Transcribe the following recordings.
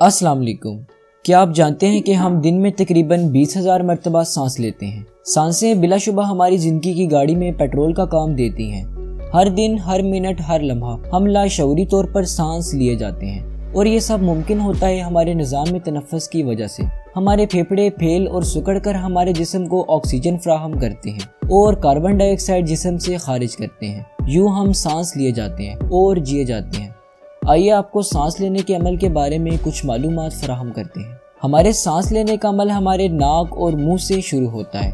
अस्सलाम वालेकुम। क्या आप जानते हैं कि हम दिन में तकरीबन 20,000 मरतबा सांस लेते हैं। सांसें बिलाशुबा हमारी ज़िंदगी की गाड़ी में पेट्रोल का काम देती हैं। हर दिन, हर मिनट, हर लम्हा हम लाशऊरी तौर पर सांस लिए जाते हैं और ये सब मुमकिन होता है हमारे निज़ाम में तनफ़्फ़ुस की वजह से। हमारे फेफड़े फैल और सिकुड़ कर हमारे जिस्म को ऑक्सीजन फराहम करते हैं और कार्बन डाइऑक्साइड जिस्म से खारिज करते हैं। यूँ हम सांस लिए जाते हैं और जिए जाते हैं। आइए आपको सांस लेने के अमल के बारे में कुछ मालूमात फराहम करते हैं। हमारे सांस लेने का अमल हमारे नाक और मुंह से शुरू होता है।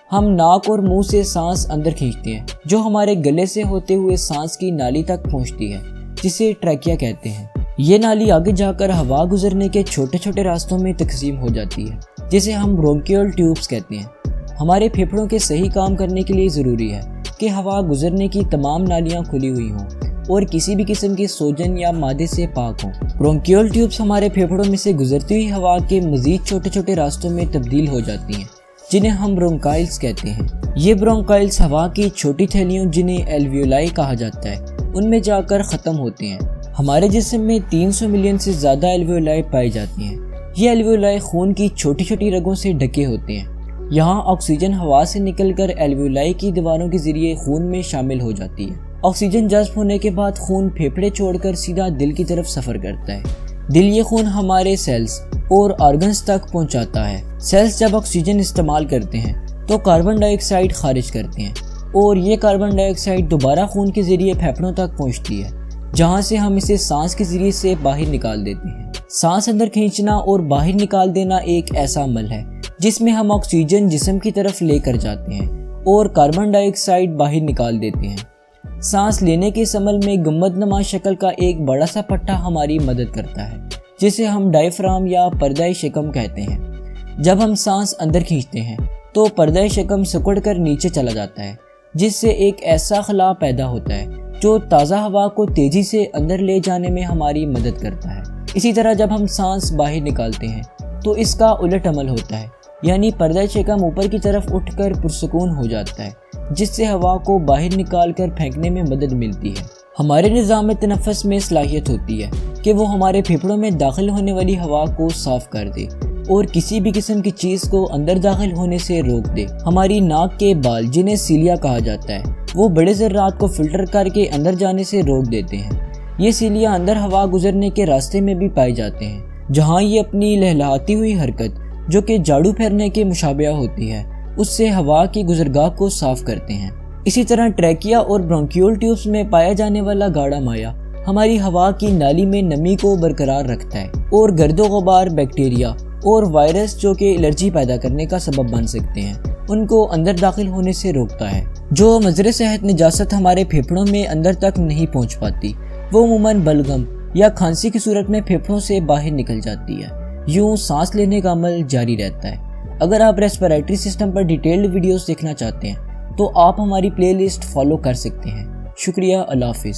हम नाक और मुंह से सांस अंदर खींचते हैं जो हमारे गले से होते हुए सांस की नाली तक पहुंचती है, जिसे ट्रैकिया कहते हैं। ये नाली आगे जाकर हवा गुजरने के छोटे छोटे रास्तों में तकसीम हो जाती है, जिसे हम ब्रोंकियल ट्यूब्स कहते हैं। हमारे फेफड़ों के सही काम करने के लिए ज़रूरी है कि हवा गुजरने की तमाम नालियाँ खुली हुई हों और किसी भी किस्म की सोजन या मादे से पाक हों। ब्रोंकियल ट्यूब्स हमारे फेफड़ों में से गुजरती हुई हवा के मजीद छोटे छोटे रास्तों में तब्दील हो जाती हैं, जिन्हें हम ब्रोंकाइल्स कहते हैं। ये ब्रोंकाइल्स हवा की छोटी थैलियों, जिन्हें एल्वियोलाई कहा जाता है, उनमें जाकर ख़त्म होते हैं। हमारे जिस्म में 300 मिलियन से ज़्यादा एल्वियोलाई पाई जाती हैं। ये एल्वियोलाई खून की छोटी छोटी रगों से ढके होते हैं। यहाँ ऑक्सीजन हवा से निकलकर एल्वियोलाई की दीवारों के ज़रिए खून में शामिल हो जाती है। ऑक्सीजन जज्ब होने के बाद खून फेफड़े छोड़कर सीधा दिल की तरफ सफ़र करता है। दिल ये खून हमारे सेल्स और ऑर्गन्स तक पहुंचाता है। सेल्स जब ऑक्सीजन इस्तेमाल करते हैं तो कार्बन डाइऑक्साइड खारिज करते हैं और ये कार्बन डाइऑक्साइड दोबारा खून के ज़रिए फेफड़ों तक पहुंचती है, जहां से हम इसे सांस के ज़रिए से बाहर निकाल देते हैं। सांस अंदर खींचना और बाहर निकाल देना एक ऐसा अमल है जिसमें हम ऑक्सीजन जिस्म की तरफ लेकर जाते हैं और कार्बन डाइऑक्साइड बाहर निकाल देते हैं। सांस लेने के इस अमल में गुंबदनुमा शक्ल का एक बड़ा सा पट्टा हमारी मदद करता है, जिसे हम डायफ्राम या पर्दा शिकम कहते हैं। जब हम सांस अंदर खींचते हैं तो पर्दा शिकम सिकुड़ कर नीचे चला जाता है, जिससे एक ऐसा खला पैदा होता है जो ताज़ा हवा को तेज़ी से अंदर ले जाने में हमारी मदद करता है। इसी तरह जब हम सांस बाहर निकालते हैं तो इसका उलट अमल होता है, यानी पर्दा शिकम ऊपर की तरफ उठकर पुरसुकून हो जाता है, जिससे हवा को बाहर निकाल कर फेंकने में मदद मिलती है। हमारे निज़ाम तनफ़्फ़ुस में सलाहियत होती है कि वो हमारे फेफड़ों में दाखिल होने वाली हवा को साफ़ कर दे और किसी भी किस्म की चीज़ को अंदर दाखिल होने से रोक दे। हमारी नाक के बाल, जिन्हें सीलिया कहा जाता है, वो बड़े ज़र्रात को फ़िल्टर करके अंदर जाने से रोक देते हैं। ये सीलिया अंदर हवा गुजरने के रास्ते में भी पाए जाते हैं, जहाँ ये अपनी लहलहाती हुई हरकत, जो कि झाड़ू फेरने के मुशाबिह होती है, उससे हवा की गुजरगाह को साफ करते हैं। इसी तरह ट्रैकिया और ब्रोंकियल ट्यूब्स में पाया जाने वाला गाढ़ा माया हमारी हवा की नाली में नमी को बरकरार रखता है और गर्दो गुबार, बैक्टीरिया और वायरस जो कि एलर्जी पैदा करने का सबब बन सकते हैं, उनको अंदर दाखिल होने से रोकता है। जो मजरे सेहत निजासत हमारे फेफड़ों में अंदर तक नहीं पहुँच पाती, वो अमूमन बलगम या खांसी की सूरत में फेफड़ों से बाहर निकल जाती है। यूँ सांस लेने का अमल जारी रहता है। अगर आप रेस्पिरेटरी सिस्टम पर डिटेल्ड वीडियोस देखना चाहते हैं तो आप हमारी प्लेलिस्ट फॉलो कर सकते हैं। शुक्रिया। अल्लाह हाफिज़।